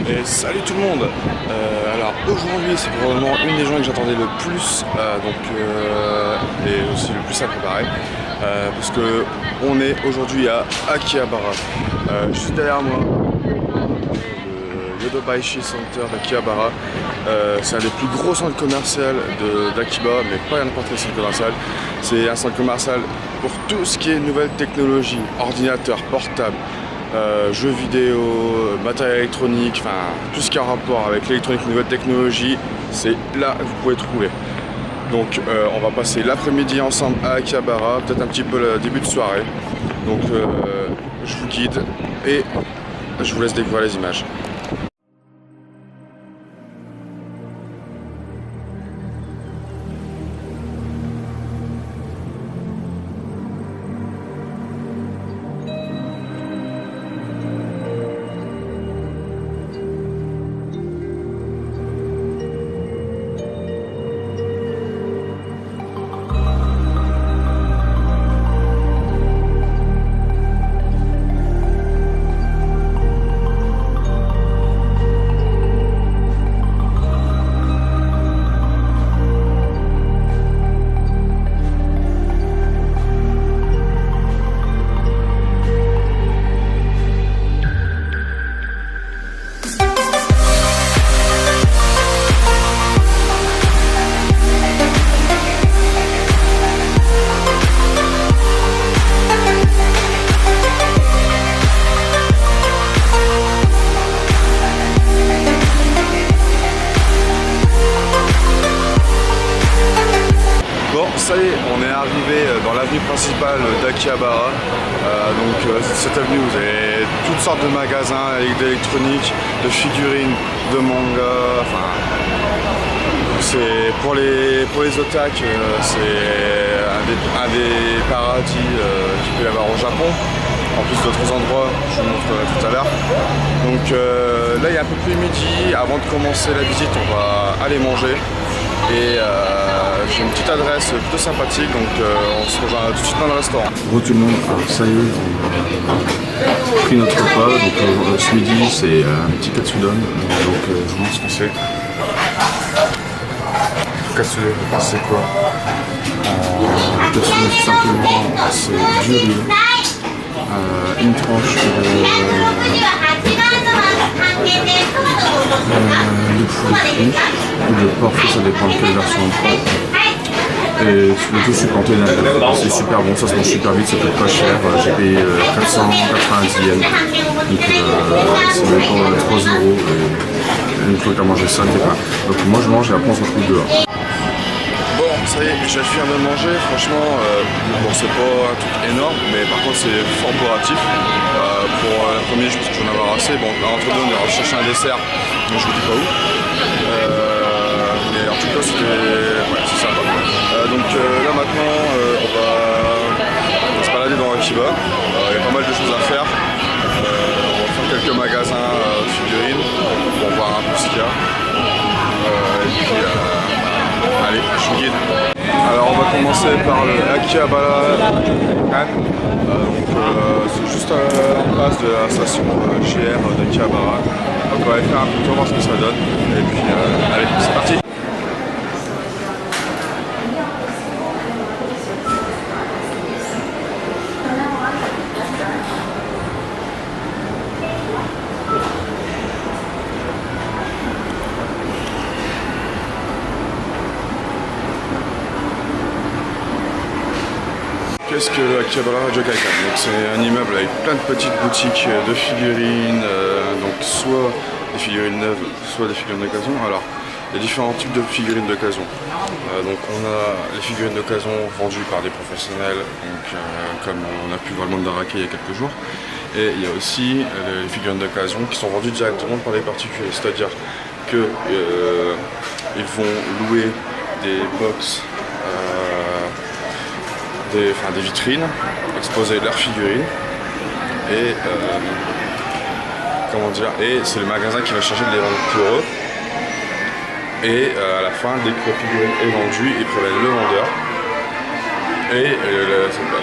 Et salut tout le monde. Alors aujourd'hui c'est probablement une des journées que j'attendais le plus et aussi le plus à préparer parce que on est aujourd'hui à Akihabara, juste derrière moi le Yodobashi Center d'Akihabara. C'est un des plus gros centres commerciaux d'Akiba, mais pas n'importe quel centre commercial. C'est un centre commercial pour tout ce qui est nouvelles technologies, ordinateurs, portables, jeux vidéo, matériel électronique, enfin tout ce qui a un rapport avec l'électronique et nouvelles technologies, c'est là que vous pouvez trouver. Donc on va passer l'après-midi ensemble à Akihabara, peut-être un petit peu le début de soirée. Donc je vous guide et je vous laisse découvrir les images. Ça y est, on est arrivé dans l'avenue principale d'Akihabara. Cette avenue, vous avez toutes sortes de magasins d'électronique, de figurines, de mangas. Enfin, c'est pour les otaku, c'est un des paradis qu'il peut y avoir au Japon. En plus d'autres endroits, je vous montrerai tout à l'heure. Donc là, il y a un peu plus midi. Avant de commencer la visite, on va aller manger. Et j'ai une petite adresse plutôt sympathique, donc on se rejoint tout de suite dans le restaurant. Bonjour tout le monde, alors ça y est, on a pris notre repas, donc ce midi c'est un petit katsudon, donc je vous montre ce que c'est. Katsudon, c'est quoi? Katsudon tout simplement, c'est du riz, une tranche de poulet frit ou de porc frit, ça dépend de quelle version on prend. Et le tout supplanté d'un œuf. C'est super bon, ça se mange super vite, ça coûte pas cher. J'ai payé 490 yens, donc c'est même pas 3 €. Et une fois que tu as mangé ça, t'es pas. Donc moi je mange et après on se retrouve dehors. Bon, ça y est, j'ai fini de manger. Franchement, bon, c'est pas un truc énorme, mais par contre c'est fort bourratif. Pour la première, je pense que j'en avoir assez. Bon, entre deux, on ira chercher un dessert, mais je vous dis pas où. Mais en tout cas, c'est sympa. Donc là maintenant, on va se balader dans Akiba. Il y a pas mal de choses à faire. On va faire quelques magasins de figurines pour voir un peu ce qu'il y a. Et puis, allez, je vous guide. Alors on va commencer par le Akihabara. C'est juste en face de la station GR d'Akihabara. Donc on va aller faire un peu de tour, voir ce que ça donne. Et puis allez, c'est parti. Qu'est-ce que le Akihabara Jokaikan? Donc c'est un immeuble avec plein de petites boutiques de figurines, donc soit des figurines neuves, soit des figurines d'occasion. Alors il y a différents types de figurines d'occasion. Donc on a les figurines d'occasion vendues par des professionnels, donc, comme on a pu voir le monde d'Arake il y a quelques jours. Et il y a aussi les figurines d'occasion qui sont vendues directement par des particuliers, c'est-à-dire qu'ils vont louer des box. Des vitrines, exposer leurs figurines et et c'est le magasin qui va charger de les vendre pour eux. Et à la fin, dès que la figurine est vendue, ils préviennent le vendeur et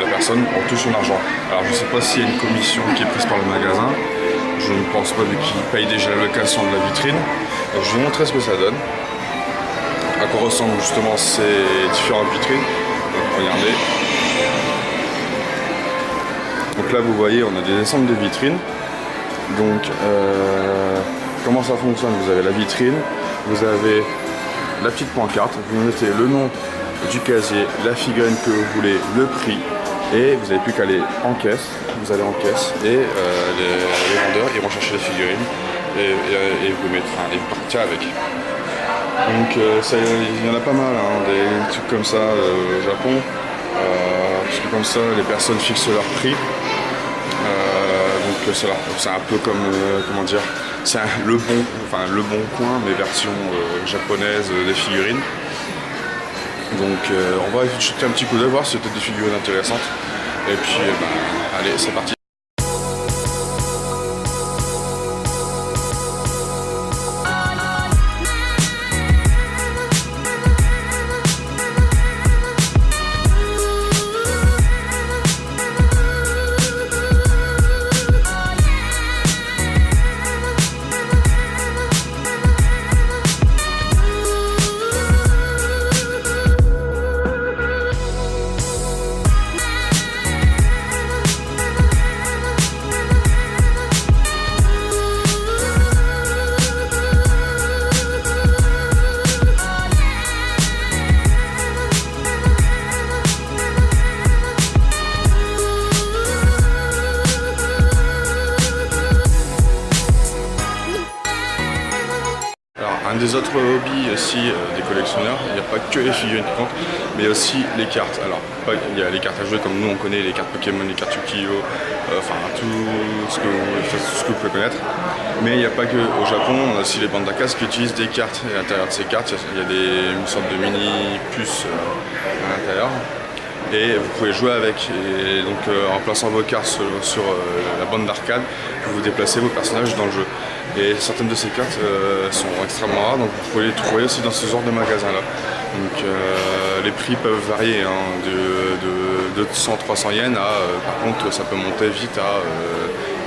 la personne en touche son argent. Alors je ne sais pas s'il y a une commission qui est prise par le magasin, je ne pense pas vu qu'ils payent déjà la location de la vitrine. Donc, je vais vous montrer ce que ça donne. À quoi ressemblent justement ces différentes vitrines. Donc, regardez. Donc là vous voyez on a des ensembles de vitrines. Donc comment ça fonctionne? Vous avez la vitrine, vous avez la petite pancarte, vous mettez le nom du casier, la figurine que vous voulez, le prix, et vous n'avez plus qu'à aller en caisse. Vous allez en caisse et les vendeurs ils vont chercher les figurines et vous mettre, et vous partir avec. Donc il y en a pas mal, hein, des trucs comme ça au Japon, parce que comme ça les personnes fixent leur prix. Donc c'est un peu comme, comment dire, c'est le bon coin, mais version japonaise des figurines. Donc on va jeter un petit coup d'œil, voir si c'était des figurines intéressantes. Et puis allez, c'est parti. Un des autres hobbies aussi des collectionneurs, il n'y a pas que les figurines qui comptent, mais aussi les cartes. Alors, il y a les cartes à jouer comme nous on connaît, les cartes Pokémon, les cartes Yu-Gi-Oh, enfin tout ce que vous pouvez connaître. Mais il n'y a pas que au Japon, on a aussi les bandes d'Akas qui utilisent des cartes. Et à l'intérieur de ces cartes, il y a une sorte de mini puce à l'intérieur. Et vous pouvez jouer avec. Et donc en plaçant vos cartes sur la bande d'arcade, vous déplacez vos personnages dans le jeu. Et certaines de ces cartes sont extrêmement rares, donc vous pouvez les trouver aussi dans ce genre de magasin là. Donc les prix peuvent varier, hein, de 200, 300 yens à, par contre ça peut monter vite à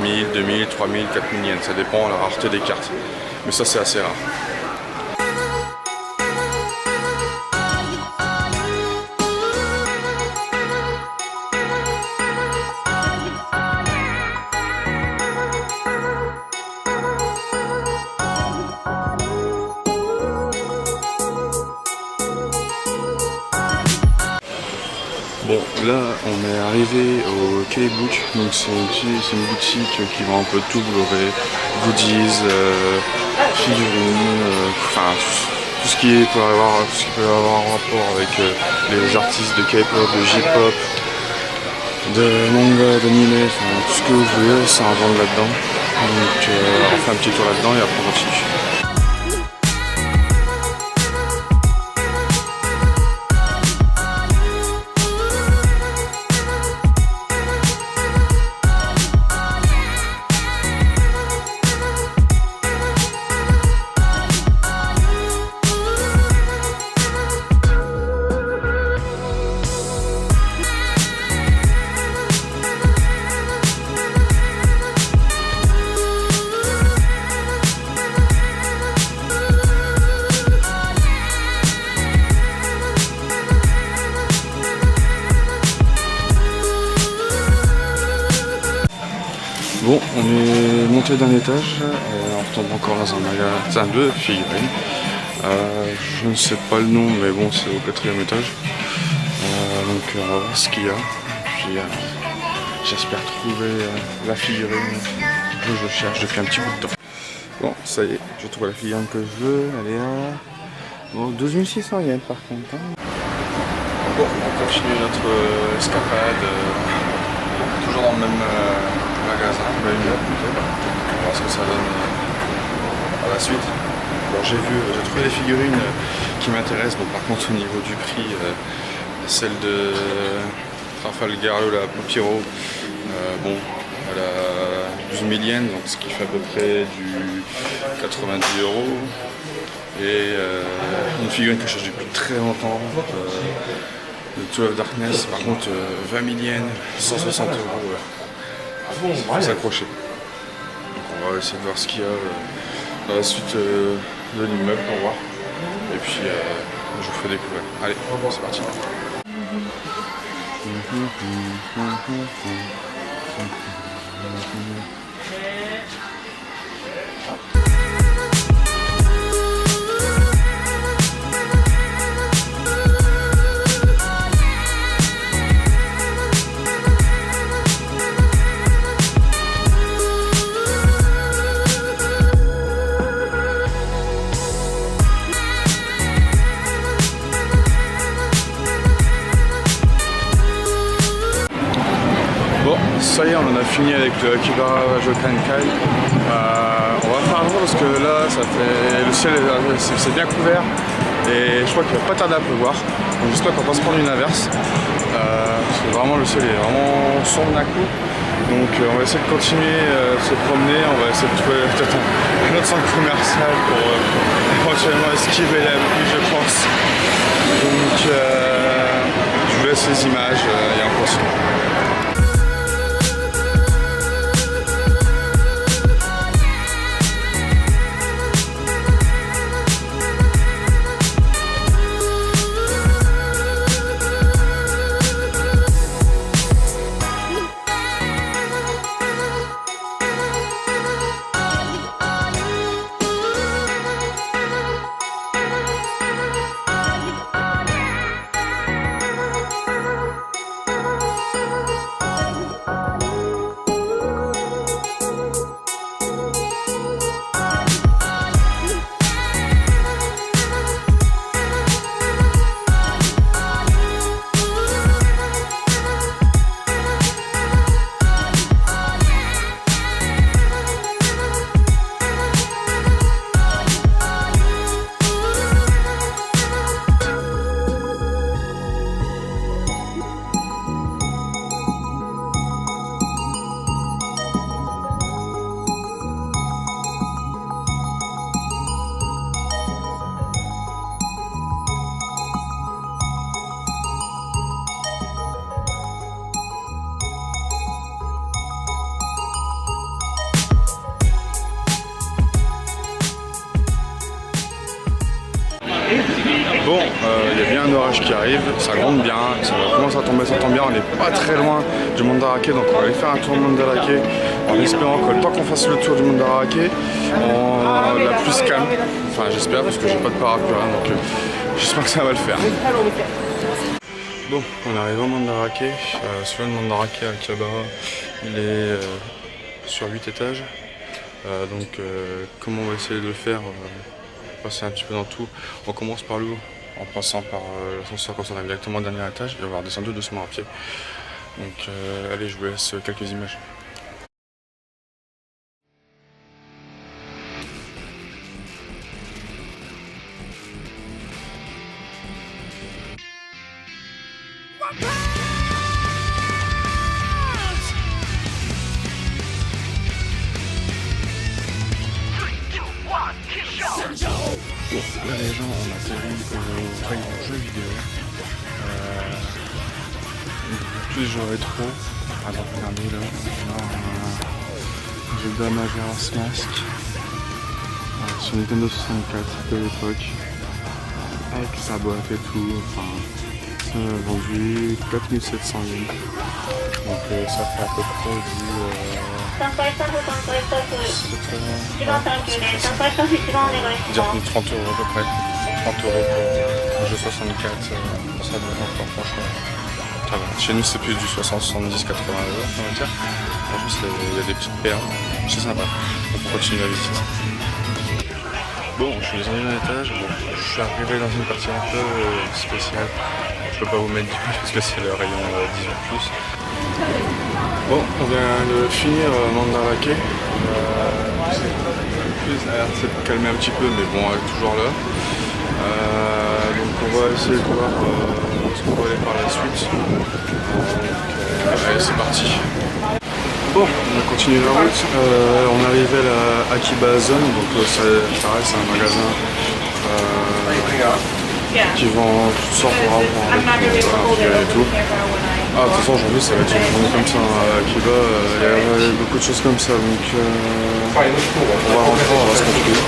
1000, 2000, 3000, 4000 yens, ça dépend de la rareté des cartes. Mais ça c'est assez rare. Bon, là on est arrivé au K-Book, donc c'est une boutique qui vend un peu tout, Blu-ray, goodies, figurines, enfin tout ce qui peut avoir un rapport avec les artistes de K-pop, de J-pop, de manga, d'anime, enfin tout ce que vous voulez, c'est un vendre là-dedans. Donc on fait un petit tour là-dedans et après on continue. Bon, on est monté d'un étage, on retombe encore dans un magasin de figurines. Je ne sais pas le nom, mais bon, c'est au 4e étage. Donc on va voir ce qu'il y a. Puis j'espère trouver la figurine que je cherche depuis un petit bout de temps. Bon, ça y est, je trouve la figurine que je veux. Elle est à bon, 2600 yens par contre. Hein. Bon, on continue notre escapade, toujours dans le même magasin, plutôt. On va voir ce que ça donne à la suite. Bon, j'ai trouvé des figurines qui m'intéressent. Bon, par contre, au niveau du prix, celle de Trafalgar, la Papiro, bon, elle a 12 000 yens, donc ce qui fait à peu près du 90 €. Et une figurine que je cherche depuis très longtemps, de Tool of Darkness, par contre 20 000 yens, 160 €. Faut s'accrocher. Donc on va On va essayer de voir ce qu'il y a dans la suite de l'immeuble pour voir. Et puis je vous ferai découvrir. Allez, c'est parti. Bon, ça y est, on en a fini avec le Akihabara Ryokan-kai. On va faire un tour parce que là, le ciel c'est bien couvert et je crois qu'il va pas tarder à pleuvoir. Donc j'espère qu'on va se prendre une averse. Parce que vraiment le ciel est vraiment sombre d'un coup. Donc on va essayer de continuer de se promener. On va essayer de trouver peut-être un autre centre commercial pour éventuellement esquiver la pluie, je pense. Donc je vous laisse les images et on continue. Bon, il y a bien un orage qui arrive, ça gronde bien, ça commence à tomber, ça tombe bien, on n'est pas très loin du Mandarake, donc on va aller faire un tour du Mandarake en espérant que le temps qu'on fasse le tour du Mandarake, la pluie se calme. Enfin j'espère parce que j'ai pas de parapluie, donc j'espère que ça va le faire. Bon, on arrive au Mandarake, celui-là le Mandarake à Akihabara, il est sur 8 étages, donc comment on va essayer de le faire, passer un petit peu dans tout. On commence par l'eau en passant par l'ascenseur quand on arrive directement au dernier étage et on va redescendre doucement à pied. Donc allez, je vous laisse quelques images. Bon, là les gens on atterrit au rayon jeux vidéo. Plus de jeux rétro. Par exemple, regardez là, on a Zelda Majora's Mask sur Nintendo 64 de l'époque. Avec sa boîte et tout. Enfin, ça a vendu 4700 yens. Donc ça fait à peu près du... 30 euros à peu près. 30 euros pour un jeu 64, ça doit être encore franchement. Ça va. Chez nous c'est plus du 60, 70, 80 euros on va dire. Franchement il y a des petites perles, c'est sympa. Donc on continue la visite. Bon, je suis descendu d'un étage, bon, je suis arrivé dans une partie un peu spéciale. Je peux pas vous mettre d'image parce que c'est le rayon 18+. Bon, on vient de finir Mandarake. Ça a l'air de se calmer un petit peu, mais bon, elle est toujours là. Donc on va essayer de voir ce qu'on va aller par la suite. Allez, c'est parti. Bon, on continue la route. On est arrivé à Akiba Zone, donc ça reste un magasin qui vend toutes sortes de rapports et tout. Ah, de toute façon, aujourd'hui, ça va être une journée comme ça à Akiba. Il y a beaucoup de choses comme ça, donc on va rentrer, on va se construire.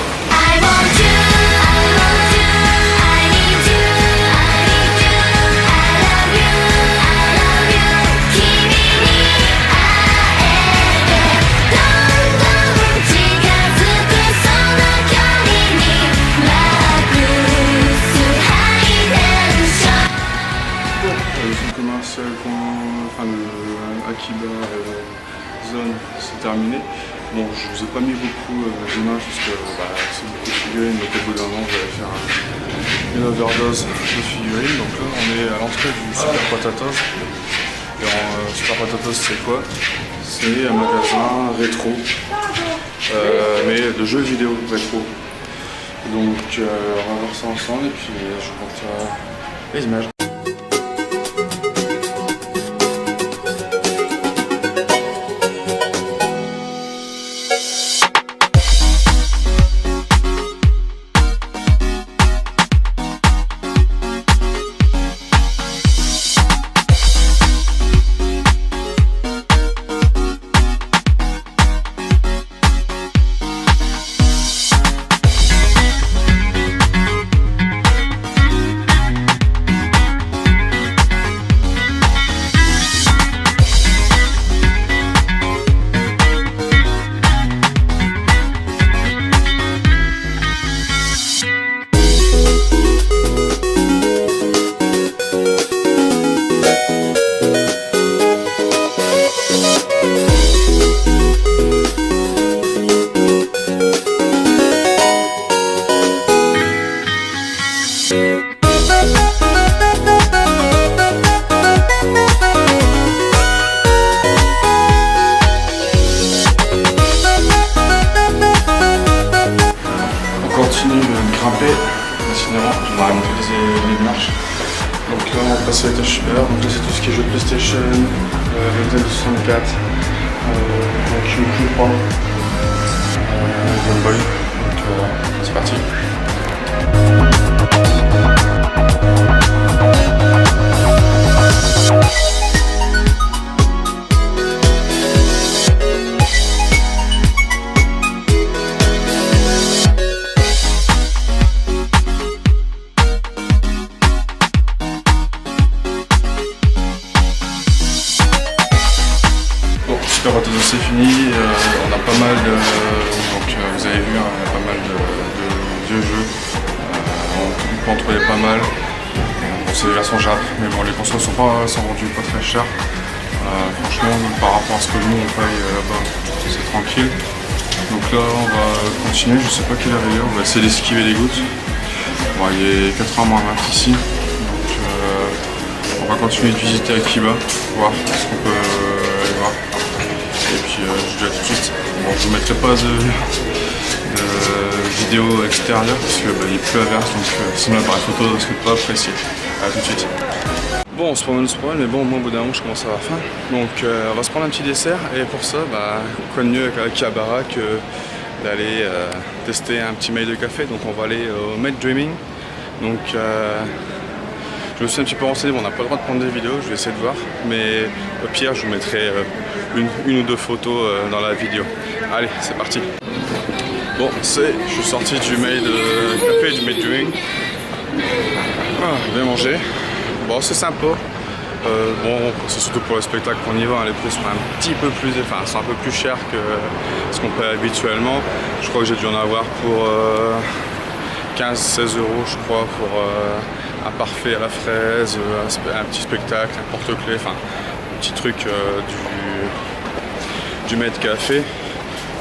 Akiba zone, c'est terminé. Bon, je vous ai pas mis beaucoup d'images parce que c'est beaucoup de figurines, donc au bout d'un moment, je vais faire une overdose de figurines. Donc là, on est à l'entrée du Super Potatoes. Et Super Potatoes, c'est quoi? C'est un magasin rétro, mais de jeux vidéo rétro. Donc, on va voir ça ensemble et puis je vous montre les images. Grimper, décidément, je vais montrer les marches. Donc là on passe à l'étage supérieur, donc là c'est tout ce qui est jeux de PlayStation, Nintendo 64, GameCube 3, Game Boy, donc c'est parti. Super Potatoes c'est fini, on a pas mal de, donc vous avez vu, on a pas mal de vieux jeux, on peut en trouver pas mal, bon, c'est des versions Jap, mais bon les consoles sont vendues pas très chères, franchement par rapport à ce que nous on paye là-bas, c'est tranquille. Donc là on va continuer, je sais pas quelle heure il est, on va essayer d'esquiver les gouttes, bon, il est 4h moins 20 ici, donc on va continuer de visiter Akiba, voir ce qu'on peut aller voir. Et puis je vous dis à tout de suite. Bon, je ne vous mettrai pas de vidéo extérieure parce qu'il pleut à verse, donc sinon l'appareil photo ne risque pas apprécier. A tout de suite. Bon, on se promène, mais bon, moi au bout d'un moment je commence à avoir faim. Donc on va se prendre un petit dessert et pour ça, quoi de mieux avec Akihabara que d'aller tester un petit mail de café. Donc on va aller au Made Dreaming. Donc je me suis un petit peu renseigné, bon, on n'a pas le droit de prendre des vidéos, je vais essayer de voir, mais au pire je vous mettrai une ou deux photos dans la vidéo. Allez, c'est parti. Bon, je suis sorti du Made café, du Made Dreaming. Bien manger. Bon, c'est sympa. Bon, c'est surtout pour le spectacle qu'on y va, les prix sont un petit peu plus, enfin, c'est un peu plus cher que ce qu'on paye habituellement. Je crois que j'ai dû en avoir pour 15-16 €, je crois, pour un parfait à la fraise, un petit spectacle, un porte-clés, enfin un petit truc du Maître Café.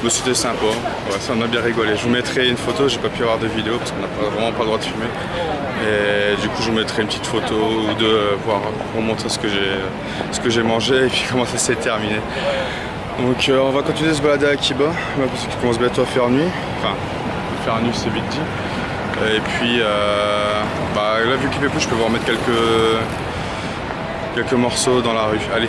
Mais c'était sympa, ouais, ça on a bien rigolé. Je vous mettrai une photo, j'ai pas pu avoir de vidéo parce qu'on n'a vraiment pas le droit de filmer. Et du coup je vous mettrai une petite photo ou deux pour vous montrer ce que j'ai mangé et puis comment ça s'est terminé. Donc on va continuer de se balader à Akiba, parce qu'il commence bientôt à faire nuit. Enfin, faire nuit c'est vite dit. Et puis là vu qu'il fait plus, je peux vous remettre quelques morceaux dans la rue. Allez.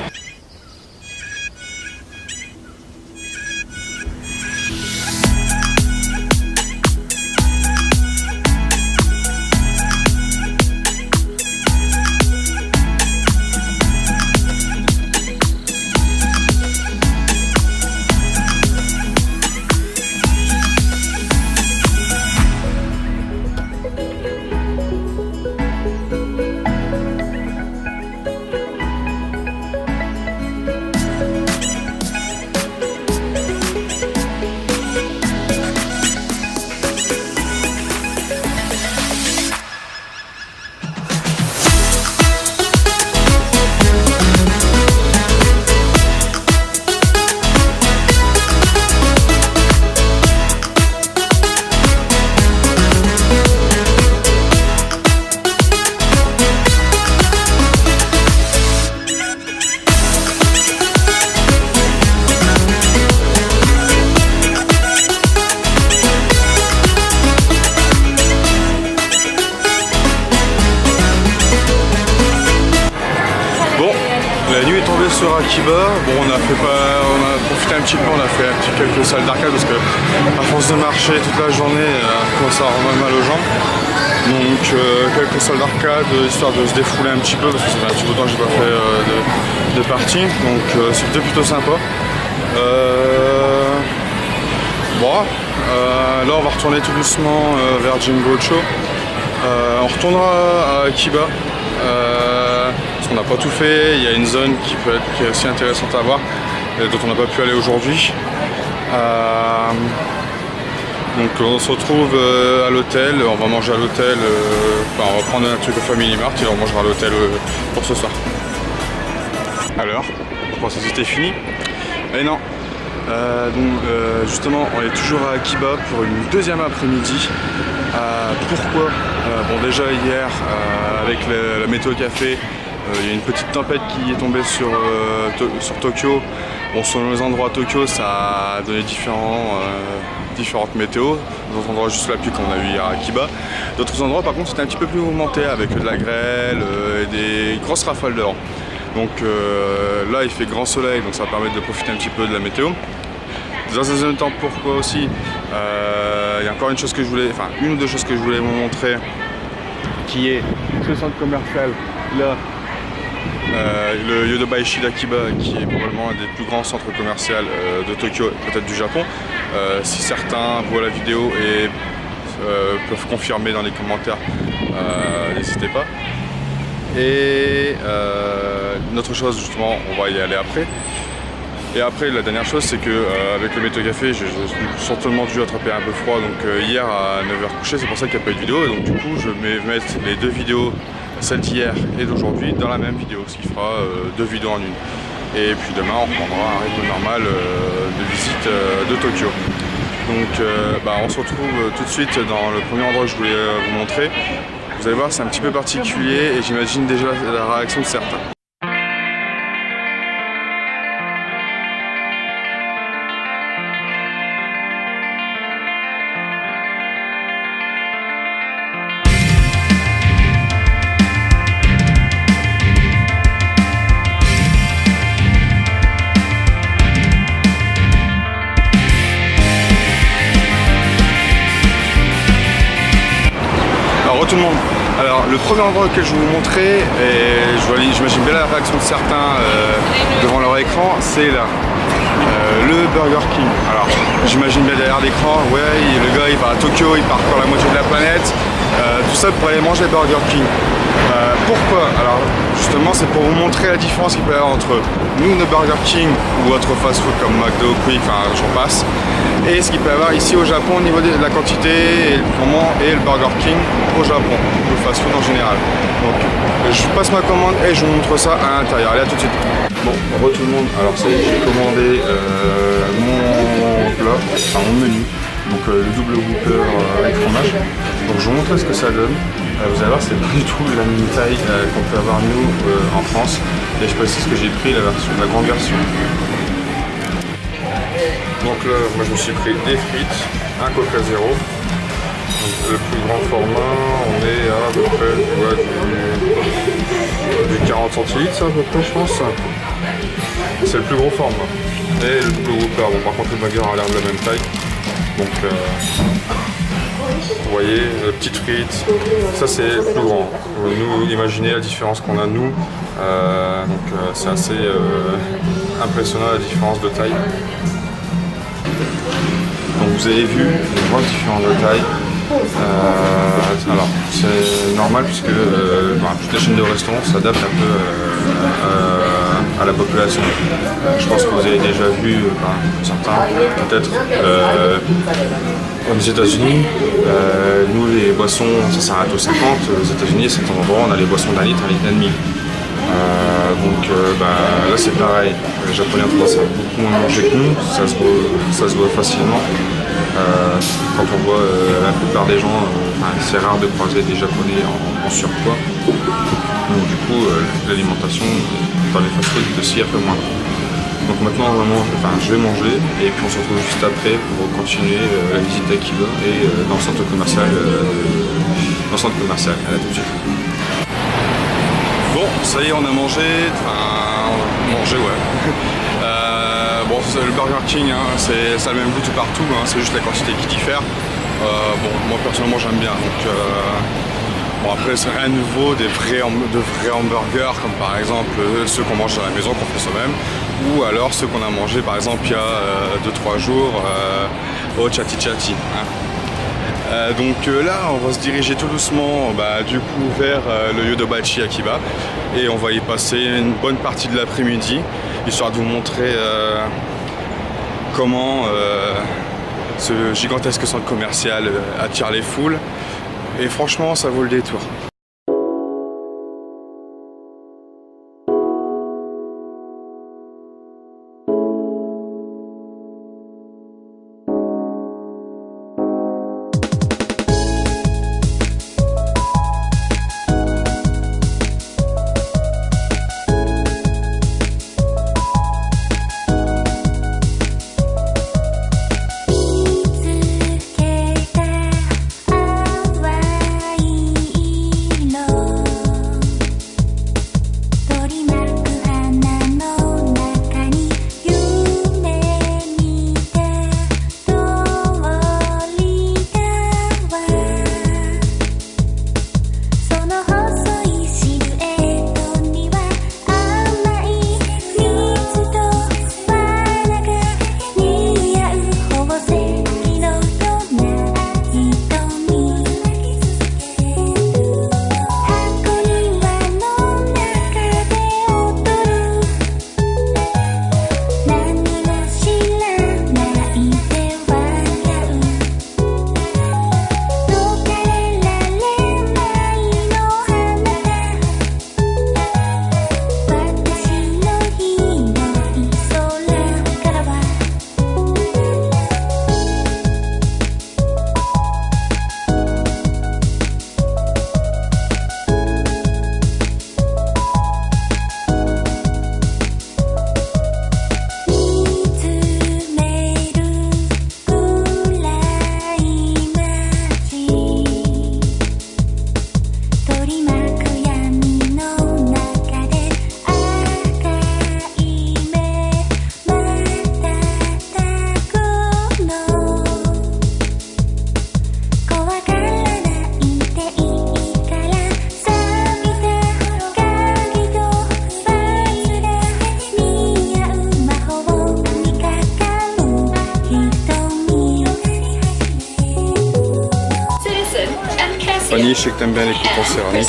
sur Akiba. Bon, on a profité un petit peu, on a fait quelques salles d'arcade parce que à force de marcher toute la journée, ça rend mal aux jambes. Donc quelques salles d'arcade histoire de se défouler un petit peu parce que ça fait un petit peu de temps que j'ai pas fait de partie. Donc c'était plutôt sympa. Là on va retourner tout doucement vers Jingocho. On retournera à Akiba parce qu'on n'a pas tout fait. Il y a une zone qui est aussi intéressante à voir et dont on n'a pas pu aller aujourd'hui. Donc on se retrouve à l'hôtel, on va manger à l'hôtel, on va prendre un truc au Family Mart et on mangera à l'hôtel pour ce soir. Alors, je pensais que c'était fini. Mais non. Justement, on est toujours à Akiba pour une deuxième après-midi. Pourquoi bon, déjà hier, avec la météo café, il y a une petite tempête qui est tombée sur Tokyo. Bon, selon les endroits à Tokyo, ça a donné différentes météos. D'autres endroits, juste la pluie qu'on a eu hier à Akiba. D'autres endroits, par contre, c'était un petit peu plus mouvementé avec de la grêle et des grosses rafales de vent. Donc là, il fait grand soleil, donc ça va permettre de profiter un petit peu de la météo. Dans un deuxième temps, pourquoi aussi il y a encore une ou deux choses que je voulais vous montrer, qui est ce centre commercial là, le Yodobashi d'Akiba, qui est probablement un des plus grands centres commerciaux de Tokyo, peut-être du Japon. Si certains voient la vidéo et peuvent confirmer dans les commentaires, n'hésitez pas. Et une autre chose, justement, on va y aller après. Et après, la dernière chose, c'est que avec le météo café, j'ai certainement dû attraper un peu froid. Donc hier à 9h couché, c'est pour ça qu'il n'y a pas eu de vidéo. Et donc du coup, je vais mettre les deux vidéos, celle d'hier et d'aujourd'hui, dans la même vidéo, ce qui fera deux vidéos en une. Et puis demain, on reprendra un rythme normal de visite de Tokyo. Donc on se retrouve tout de suite dans le premier endroit que je voulais vous montrer. Vous allez voir, c'est un petit peu particulier et j'imagine déjà la réaction de certains. Tout le monde. Alors le premier endroit auquel je vais vous montrer, et j'imagine bien la réaction de certains devant leur écran, c'est là, le Burger King. Alors j'imagine bien derrière l'écran, ouais, le gars il va à Tokyo, il parcourt la moitié de la planète, tout ça pour aller manger Burger King. Pourquoi? Alors justement c'est pour vous montrer la différence qu'il peut y avoir entre nous, nos Burger King ou autres fast-food comme McDo, Quick, enfin j'en passe, et ce qu'il peut y avoir ici au Japon au niveau de la quantité et le Burger King au Japon, le fast-food en général. Donc je passe ma commande et je vous montre ça à l'intérieur. Allez, à tout de suite. Bon, re tout le monde. Alors ça y est, j'ai commandé mon plat, enfin mon menu. Donc le double Whopper avec fromage. Donc je vous montre ce que ça donne. Vous allez voir, c'est pas du tout la même taille qu'on peut avoir nous en France. Et je précise que j'ai pris la grande version. Donc là, moi je me suis pris des frites, un Coca Zéro. Donc, le plus grand format, on est à peu près du 40 centilitres, ça, à peu près, je pense. C'est le plus gros format. Et le double Whopper, bon, par contre le burger a l'air de la même taille. Donc vous voyez, petites frites, ça c'est le plus grand. Nous, imaginez la différence qu'on a nous. C'est assez impressionnant la différence de taille. Donc vous avez vu les grosses différences de taille. Alors c'est normal puisque toutes les chaînes de restaurants s'adaptent un peu à la population. Je pense que vous avez déjà vu certains peut-être aux États-Unis. Nous les boissons ça s'arrête aux 50. Aux États-Unis à certains endroits on a les boissons d'un litre, 1,5 litre. Là c'est pareil, les Japonais ont tendance à beaucoup moins manger que nous, ça se voit facilement. Quand on voit la plupart des gens, c'est rare de croiser des Japonais en surpoids. Donc du coup l'alimentation dans les fast-food est aussi un peu moins. Donc maintenant je vais manger et puis on se retrouve juste après pour continuer la visite d'Akiba et dans le centre commercial. À la tout de suite. Bon, ça y est, on a mangé, manger, ouais. Bon, le Burger King, hein, ça a le même goût tout partout, hein, c'est juste la quantité qui diffère. Bon, moi personnellement j'aime bien, donc bon, après c'est rien de nouveau, de vrais hamburgers, comme par exemple ceux qu'on mange à la maison, qu'on fait soi-même, ou alors ceux qu'on a mangé par exemple il y a 2-3 jours au Chati Chati. Hein. Donc là on va se diriger tout doucement du coup vers le Yodobashi Akiba, et on va y passer une bonne partie de l'après-midi, histoire de vous montrer comment ce gigantesque centre commercial attire les foules, et franchement ça vaut le détour. Fanny, je sais que t'aimes bien les coupons céramiques.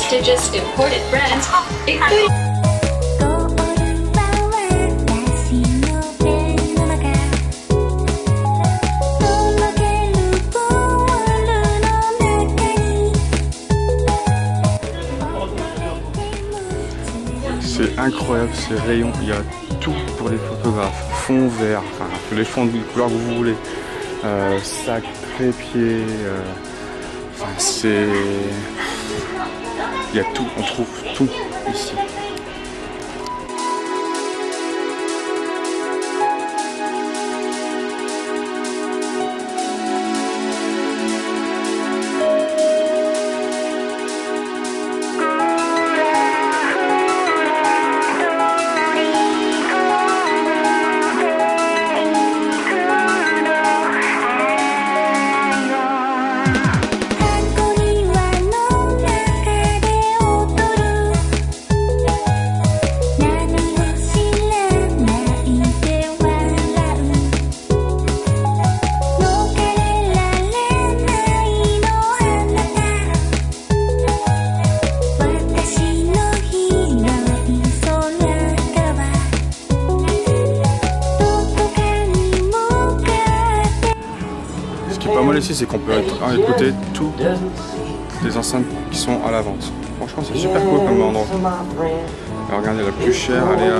C'est incroyable ces rayons, il y a tout pour les photographes. Fond vert, enfin les fonds de couleur que vous voulez. Sac, trépied, enfin c'est... Il y a tout, on trouve tout ici. Pas mal ici, c'est qu'on peut écouter toutes les enceintes qui sont à la vente. Franchement, c'est super cool comme endroit. Alors, regardez, la plus chère, elle est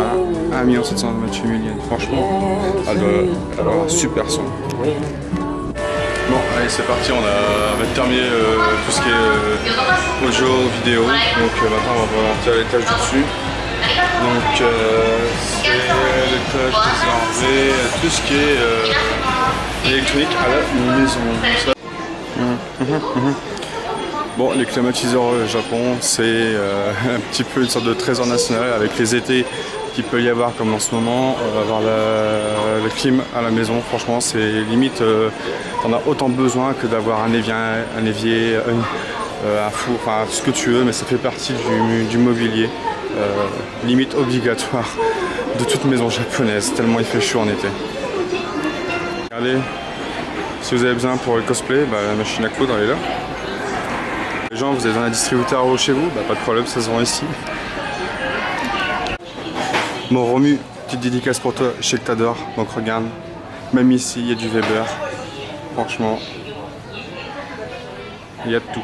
à 1 700 000 yens. Franchement, elle doit avoir un super son. Bon, allez, c'est parti, on va terminer tout ce qui est audio, vidéo. Donc maintenant, on va monter à l'étage dessus. Donc, c'est l'étage réservé à tout ce qui est électronique à la maison. Bon, les climatiseurs au Japon, c'est un petit peu une sorte de trésor national avec les étés qu'il peut y avoir comme en ce moment, avoir le clim à la maison, franchement c'est limite, t'en as autant besoin que d'avoir un évier, un four, enfin ce que tu veux, mais ça fait partie du mobilier, limite obligatoire de toute maison japonaise, tellement il fait chaud en été. Regardez, si vous avez besoin pour le cosplay, bah, la machine à coudre elle est là. Les gens, vous avez un distributeur chez vous, bah, pas de problème, ça se vend ici. Bon Romu, petite dédicace pour toi, je sais que t'adores, donc regarde, même ici il y a du Weber, franchement, il y a de tout.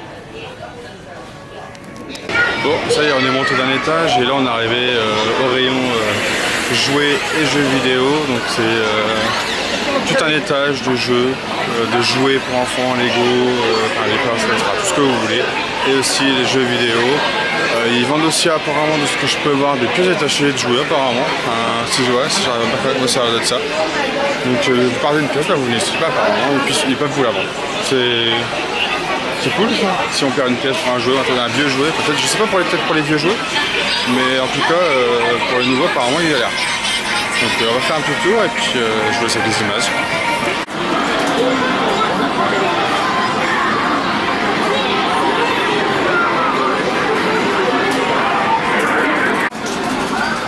Bon, ça y est, on est monté d'un étage et là on est arrivé au rayon jouets et jeux vidéo, donc c'est tout un étage de jeux, de jouets pour enfants, Lego, enfin les pinces, tout ce que vous voulez, et aussi les jeux vidéo. Ils vendent aussi apparemment de ce que je peux voir des pièces détachées de jouets apparemment. Si j'arrive pas à me servir de ça. Donc vous parlez d'une pièce, là vous venez ici apparemment et puis ils peuvent vous la vendre. C'est cool ça. Si on perd une pièce pour un jouet, un vieux jouet, peut-être, je sais pas peut-être pour les vieux jouets, mais en tout cas pour les nouveaux apparemment il a l'air. Donc on va faire un petit tour et puis je vous laisse avec les images.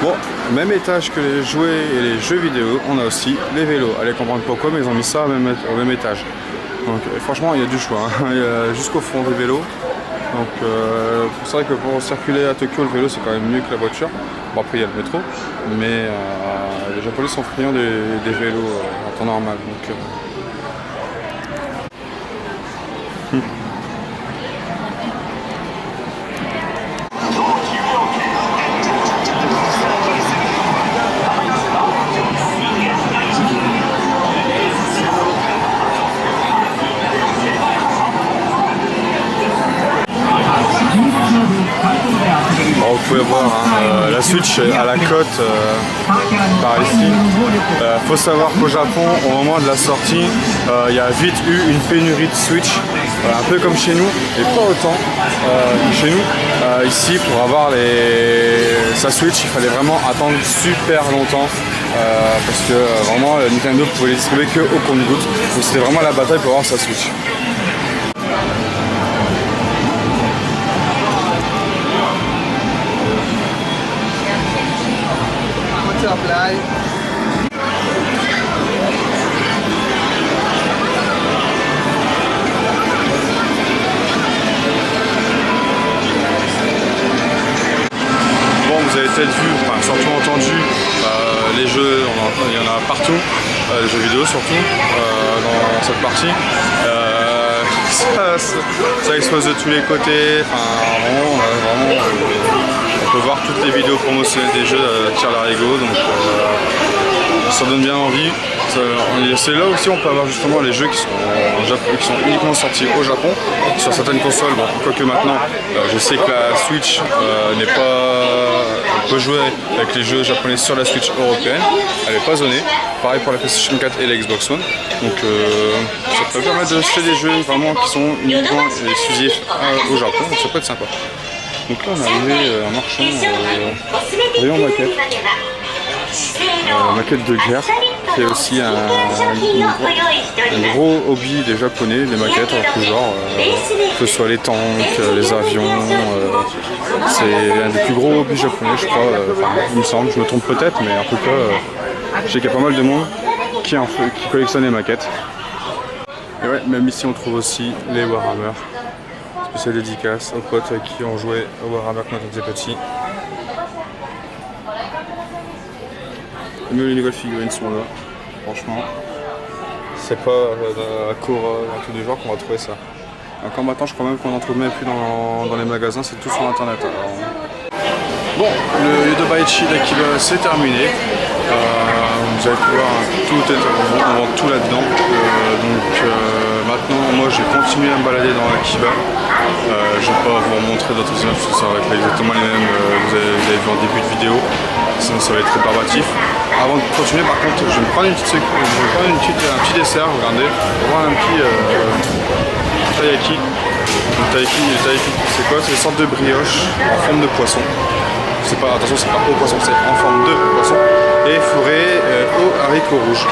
Bon, même étage que les jouets et les jeux vidéo, on a aussi les vélos. Allez comprendre pourquoi, mais ils ont mis ça au même étage. Donc franchement, il y a du choix, hein. Il y a jusqu'au fond des vélos. Donc c'est vrai que pour circuler à Tokyo, le vélo c'est quand même mieux que la voiture. Bon après il y a le métro, mais les Japonais sont friands des vélos en temps normal. Donc, Bon, vous pouvez voir hein, la Switch à la cote par ici. Faut savoir qu'au Japon, au moment de la sortie, il y a vite eu une pénurie de Switch, un peu comme chez nous, et pas autant que chez nous. Ici, pour avoir sa Switch, il fallait vraiment attendre super longtemps parce que vraiment Nintendo pouvait les distribuer que au compte-gouttes. Donc c'était vraiment la bataille pour avoir sa Switch. Bon, vous avez peut-être vu, enfin surtout entendu, les jeux, il y en a partout, les jeux vidéo surtout, dans cette partie. Ça explose de tous les côtés, enfin vraiment on peut voir toutes les vidéos promotionnelles des jeux tir l'arigot, donc ça donne bien envie. C'est là aussi on peut avoir justement les jeux qui sont uniquement sortis au Japon sur certaines consoles. Bon, quoique maintenant je sais que la Switch peut jouer avec les jeux japonais sur la Switch européenne, elle n'est pas zonée. Pareil pour la PlayStation 4 et la Xbox One. Donc ça peut permettre d'acheter des jeux vraiment qui sont uniquement exclusifs au Japon, donc ça peut être sympa. Donc là on est arrivé en marchant rayon maquette. Maquette de guerre, c'est aussi un gros hobby des Japonais, les maquettes en tout genre, que ce soit les tanks, les avions, c'est un des plus gros hobbies japonais je crois, il me semble, je me trompe peut-être, mais en tout cas je sais qu'il y a pas mal de monde qui collectionne les maquettes. Et ouais, même ici on trouve aussi les Warhammer, spécial dédicace aux potes qui ont joué au Warhammer quand on était petits. Même les nouvelles figurines sont là, franchement. C'est pas à Cora, dans tous les genres qu'on va trouver ça. Encore maintenant, je crois même qu'on n'en trouve même plus dans les magasins, c'est tout sur internet. Alors. Bon, le Yodobaichi d'Akiba c'est terminé. Vous allez pouvoir on vend tout là-dedans. Maintenant, moi j'ai continué à me balader dans Akiba. Je ne vais pas vous montrer d'autres images parce que ça va être exactement les mêmes que vous avez vu en début de vidéo. Sinon ça va être rébarbatif. Avant de continuer par contre, je vais me prendre un petit dessert, regardez, on va voir un petit taiyaki. Donc taiyaki c'est quoi? C'est une sorte de brioche en forme de poisson. C'est pas, attention, c'est pas au poisson, c'est en forme de poisson. Et fourré aux haricots rouges.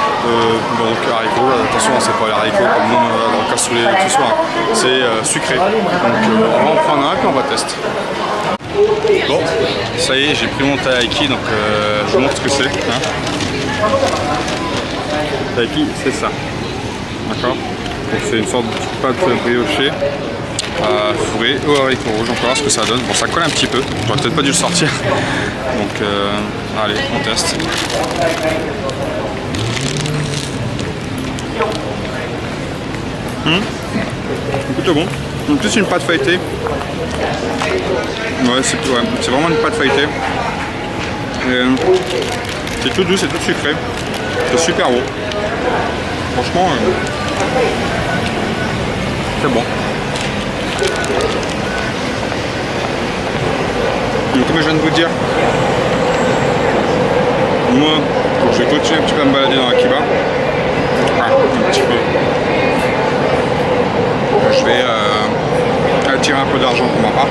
Donc haricots rouges, attention, c'est pas les haricots comme nous dans le cassoulet ce soir. C'est sucré. Donc on va en prendre un et puis on va tester. Bon, ça y est, j'ai pris mon taiyaki, donc je vous montre ce que c'est. Hein. Taiyaki, c'est ça. D'accord. Donc c'est une sorte de pâte briochée fourrée aux haricots rouges. On va voir ce que ça donne. Bon, ça colle un petit peu. J'aurais peut-être pas dû le sortir. Donc allez, on teste. Plutôt bon. Donc plus une pâte feuilletée. Ouais, c'est vraiment une pâte feuilletée. C'est tout doux, c'est tout sucré. C'est super bon. Franchement, c'est bon. Donc, comme je viens de vous dire, moi, je vais continuer un petit peu à me balader dans Akiba. Un petit peu. Je vais attirer un peu d'argent pour ma part.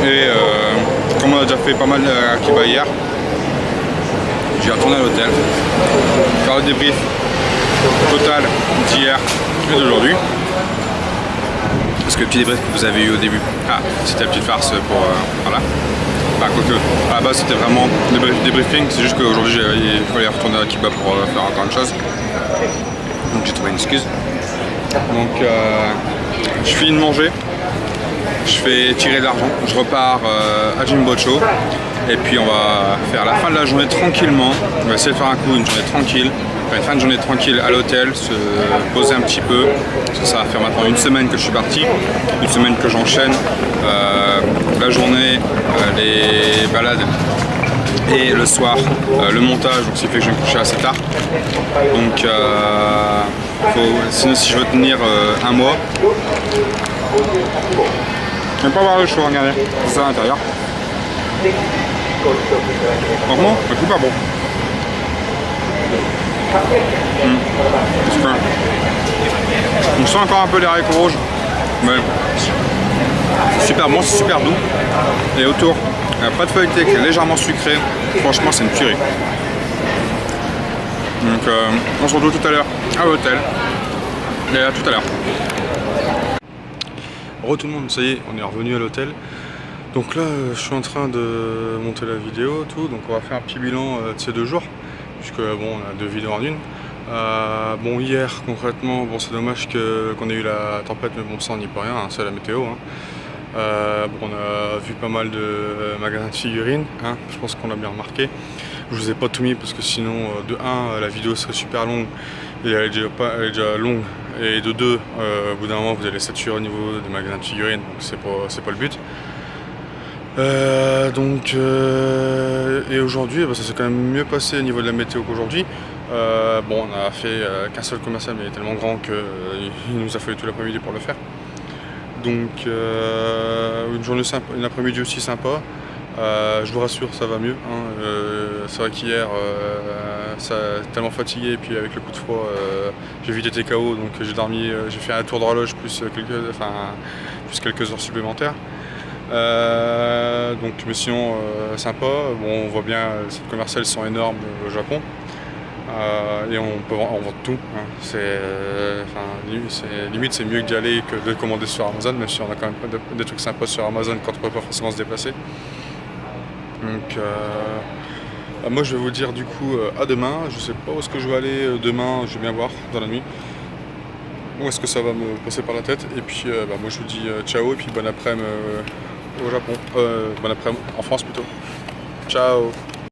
Et comme on a déjà fait pas mal à Akiba hier, je vais retourner à l'hôtel, faire le débrief total d'hier et d'aujourd'hui. Parce que le petit débrief que vous avez eu au début, c'était la petite farce pour voilà. Enfin, quoique, à la base c'était vraiment débriefing, c'est juste qu'aujourd'hui il fallait retourner à Akiba pour faire encore une chose. Donc j'ai trouvé une excuse. Donc je finis de manger, je fais tirer de l'argent, je repars à Jimbocho. Et puis on va faire la fin de la journée tranquillement. On va essayer de faire un coup, une journée tranquille. Faire une fin de journée tranquille à l'hôtel, se poser un petit peu. Parce que ça va faire maintenant une semaine que je suis parti. Une semaine que j'enchaîne la journée, les balades et le soir le montage. Donc ce qui fait que je vais me coucher assez tard. Donc sinon si je veux tenir un mois, je ne vais pas avoir le choix, regardez. C'est ça à l'intérieur. Franchement, c'est super bon. On sent encore un peu les haricots rouges, mais c'est super bon, c'est super doux. Et autour, la pâte feuilletée qui est légèrement sucrée. Franchement, c'est une tuerie. Donc, on se retrouve tout à l'heure à l'hôtel. Et à tout à l'heure. Re tout le monde, ça y est, on est revenu à l'hôtel. Donc là, je suis en train de monter la vidéo, tout. Donc on va faire un petit bilan de ces 2 jours, puisque bon, on a 2 vidéos en une. Bon, hier concrètement, bon, c'est dommage qu'on ait eu la tempête, mais bon, ça on n'y peut rien, hein, c'est la météo. Hein. Bon, on a vu pas mal de magasins de figurines, hein, je pense qu'on l'a bien remarqué. Je vous ai pas tout mis parce que sinon, de 1, la vidéo serait super longue et elle est déjà longue. Et de 2, au bout d'un moment, vous allez saturer au niveau des magasins de figurines, donc c'est pas le but. Et aujourd'hui, ça s'est quand même mieux passé au niveau de la météo qu'aujourd'hui. Bon, on a fait qu'un seul commercial, mais il est tellement grand qu'il nous a fallu tout l'après-midi pour le faire. Donc une journée sympa, une après-midi aussi sympa. Je vous rassure, ça va mieux. Hein. C'est vrai qu'hier, ça tellement fatigué, et puis avec le coup de froid, j'ai vite été KO, donc j'ai dormi, j'ai fait un tour d'horloge plus quelques heures supplémentaires. Donc mais sinon sympa. Bon, on voit bien les centres commerciaux sont énormes au Japon et on vend tout. Hein. Limite c'est mieux d'y aller que de commander sur Amazon, même si on a quand même des trucs sympas sur Amazon quand on ne peut pas forcément se déplacer. Donc moi je vais vous dire du coup à demain. Je sais pas où est-ce que je vais aller demain, je vais bien voir dans la nuit. Où est-ce que ça va me passer par la tête. Et puis moi je vous dis ciao et puis bon après-midi au Japon. Bon après-midi en France plutôt. Ciao.